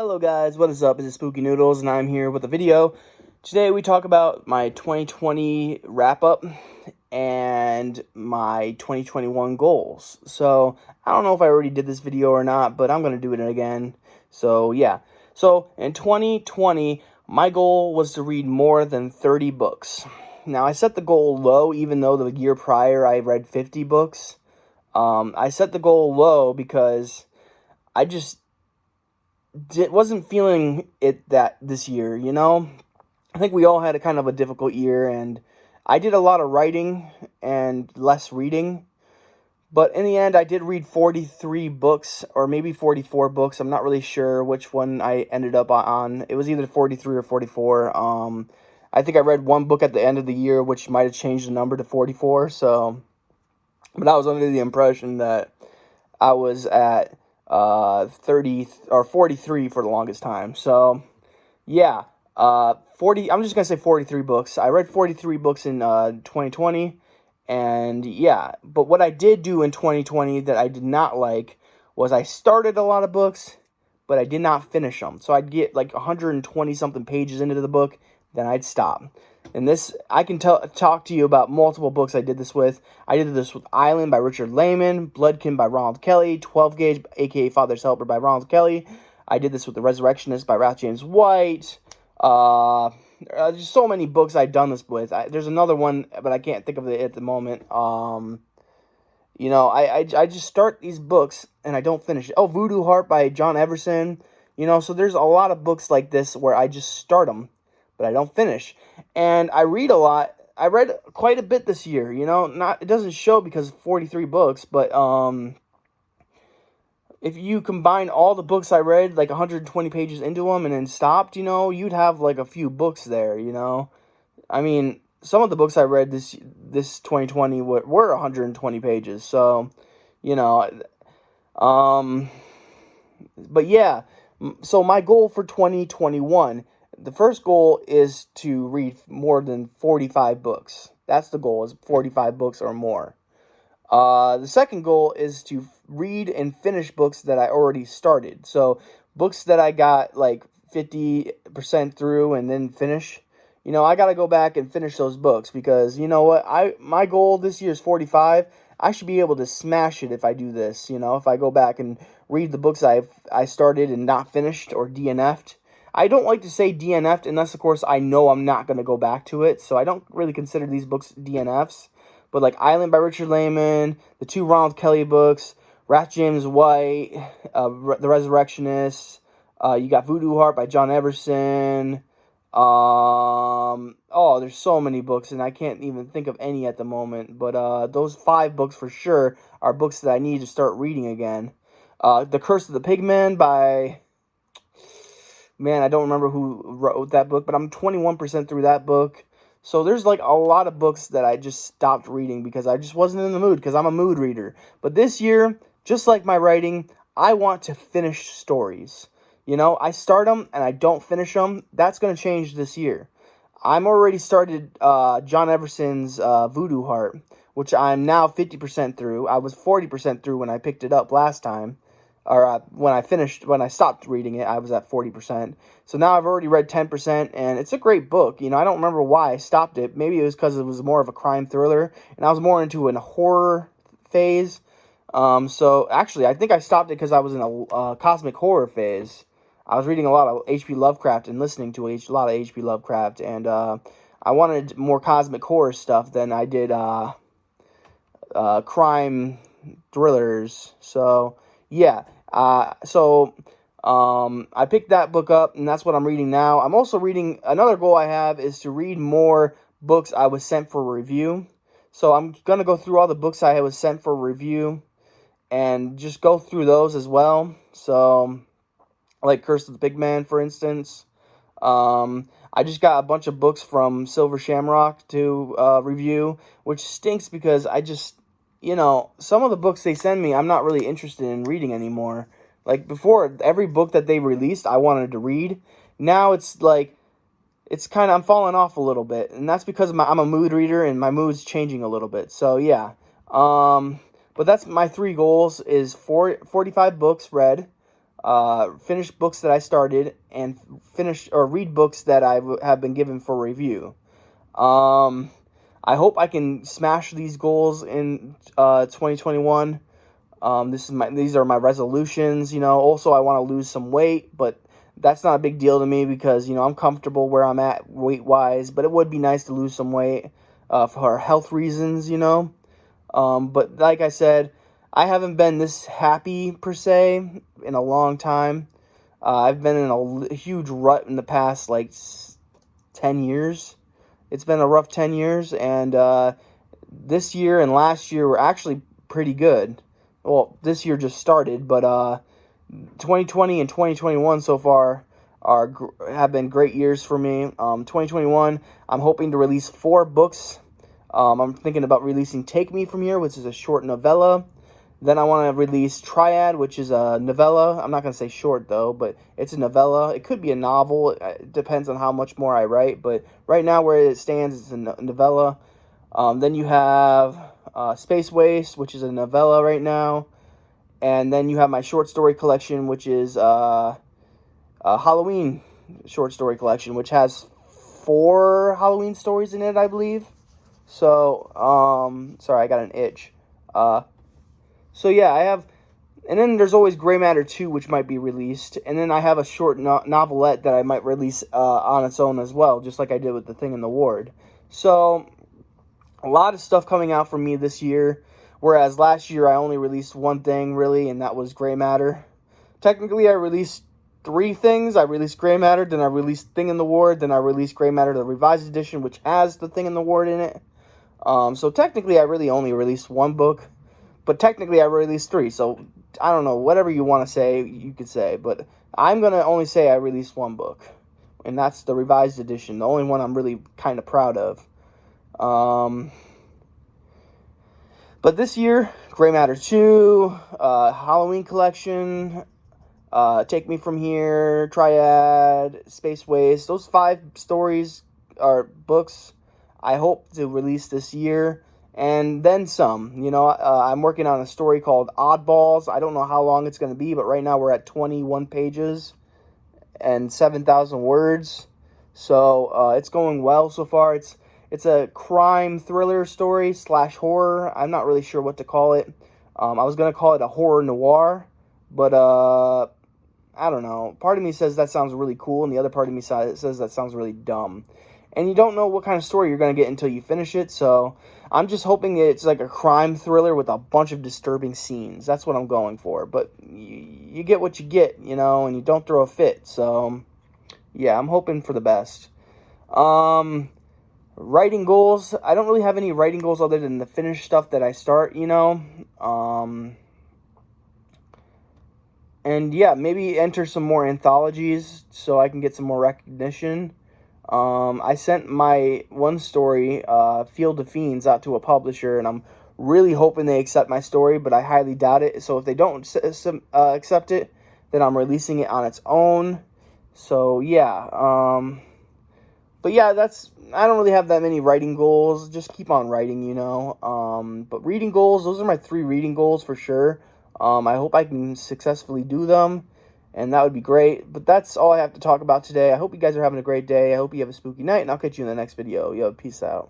Hello guys, what is up? This is Spooky Noodles and I'm here with a video. Today we talk about my 2020 wrap-up and my 2021 goals. So, I don't know if I already did this video or not, but I'm going to do it again. So, yeah. So, in 2020, my goal was to read more than 30 books. Now, I set the goal low even though the year prior I read 50 books. I set the goal low because I just wasn't feeling it that this year, you know? I think we all had a kind of a difficult year, and I did a lot of writing and less reading. But in the end, I did read 43 books, or maybe 44 books. I'm not really sure which one I ended up on. It was either 43 or 44. I think I read one book at the end of the year, which might have changed the number to 44. So, but I was under the impression that I was at 30 or 43 for the longest time. So, yeah, 40, I'm just going to say 43 books. I read 43 books in 2020, and yeah, but what I did do in 2020 that I did not like was I started a lot of books, but I did not finish them. So I'd get like 120 something pages into the book, then I'd stop. And this, I can talk to you about multiple books I did this with. I did this with Island by Richard Lehman, Bloodkin by Ronald Kelly, 12 Gauge, aka Father's Helper by Ronald Kelly. I did this with The Resurrectionist by Ralph James White. There's so many books I've done this with. There's another one, but I can't think of it at the moment. You know, I just start these books and I don't finish it. Oh, Voodoo Heart by John Everson. You know, so there's a lot of books like this where I just start them, but I don't finish. And I read a lot. I read quite a bit this year, you know. It doesn't show because of 43 books, but if you combine all the books I read, like 120 pages into them and then stopped, you know, you'd have like a few books there, you know. I mean, some of the books I read this 2020 were 120 pages. So, you know, but yeah, so my goal for 2021, the first goal is to read more than 45 books. That's the goal, is 45 books or more. The second goal is to read and finish books that I already started. So, books that I got like 50% through and then finish. You know, I got to go back and finish those books because, you know what, my goal this year is 45. I should be able to smash it if I do this, you know, if I go back and read the books I started and not finished or DNF'd. I don't like to say DNF'd unless, of course, I know I'm not going to go back to it. So I don't really consider these books DNFs. But like Island by Richard Lehman, the two Ronald Kelly books, Ralph James White, The Resurrectionist, you got Voodoo Heart by John Everson. Oh, there's so many books, and I can't even think of any at the moment. But those 5 books for sure are books that I need to start reading again. The Curse of the Pigman by... Man, I don't remember who wrote that book, but I'm 21% through that book. So there's like a lot of books that I just stopped reading because I just wasn't in the mood, because I'm a mood reader. But this year, just like my writing, I want to finish stories. You know, I start them and I don't finish them. That's going to change this year. I'm already started John Everson's Voodoo Heart, which I'm now 50% through. I was 40% through when I picked it up last time. Or when I stopped reading it, I was at 40%. So now I've already read 10%, and it's a great book. You know, I don't remember why I stopped it. Maybe it was because it was more of a crime thriller, and I was more into a horror phase. So actually, I think I stopped it because I was in a cosmic horror phase. I was reading a lot of H.P. Lovecraft and listening to a lot of H.P. Lovecraft, and I wanted more cosmic horror stuff than I did crime thrillers. So... yeah, I picked that book up, and that's what I'm reading now. I'm also reading, another goal I have is to read more books I was sent for review. So I'm going to go through all the books I was sent for review and just go through those as well. So, like Curse of the Pigman, for instance. I just got a bunch of books from Silver Shamrock to review, which stinks because you know, some of the books they send me, I'm not really interested in reading anymore. Like, before, every book that they released, I wanted to read. Now, it's like, it's kind of, I'm falling off a little bit. And that's because I'm a mood reader, and my mood's changing a little bit. So, yeah. But that's my 3 goals, is 45 books read, finish books that I started, and finish or read books that I have been given for review. I hope I can smash these goals in 2021. These are my resolutions. Also I want to lose some weight, but that's not a big deal to me because I'm comfortable where I'm at weight wise. But it would be nice to lose some weight for health reasons. But like I said, I haven't been this happy per se in a long time. I've been in a huge rut in the past 10 years. It's been a rough 10 years, and this year and last year were actually pretty good. Well, this year just started, but 2020 and 2021 so far have been great years for me. 2021, I'm hoping to release 4 books. I'm thinking about releasing Take Me From Here, which is a short novella. Then I want to release Triad, which is a novella. I'm not going to say short, though, but it's a novella. It could be a novel. It depends on how much more I write. But right now, where it stands, it's a novella. Then you have Space Waste, which is a novella right now. And then you have my short story collection, which is a Halloween short story collection, which has 4 Halloween stories in it, I believe. So, sorry, I got an itch. So yeah, I have, and then there's always Gray Matter 2, which might be released, and then I have a short novelette that I might release on its own as well, just like I did with The Thing in the Ward. So, a lot of stuff coming out from me this year, whereas last year I only released one thing, really, and that was Gray Matter. Technically, I released 3 things. I released Gray Matter, then I released Thing in the Ward, then I released Gray Matter, the revised edition, which has The Thing in the Ward in it. So technically, I really only released 1 book. But technically, I released 3, so I don't know. Whatever you want to say, you could say. But I'm going to only say I released 1 book. And that's the revised edition, the only one I'm really kind of proud of. But this year, Gray Matter 2, Halloween collection, Take Me From Here, Triad, Space Waste. Those 5 stories are books I hope to release this year. And then some. I'm working on a story called Oddballs. I don't know how long it's going to be, but right now we're at 21 pages and 7,000 words. So it's going well so far. It's a crime thriller story / horror. I'm not really sure what to call it. I was going to call it a horror noir, but I don't know. Part of me says that sounds really cool, and the other part of me says that sounds really dumb. And you don't know what kind of story you're going to get until you finish it, so I'm just hoping it's like a crime thriller with a bunch of disturbing scenes. That's what I'm going for. But you get what you get, and you don't throw a fit. So, yeah, I'm hoping for the best. Writing goals. I don't really have any writing goals other than the finished stuff that I start, And, yeah, maybe enter some more anthologies so I can get some more recognition. I sent my one story, Field of Fiends, out to a publisher, and I'm really hoping they accept my story, but I highly doubt it. So if they don't accept it, then I'm releasing it on its own. So, yeah. But, yeah, I don't really have that many writing goals. Just keep on writing, But reading goals, those are my 3 reading goals for sure. I hope I can successfully do them. And that would be great. But that's all I have to talk about today. I hope you guys are having a great day. I hope you have a spooky night. And I'll catch you in the next video. Yo, peace out.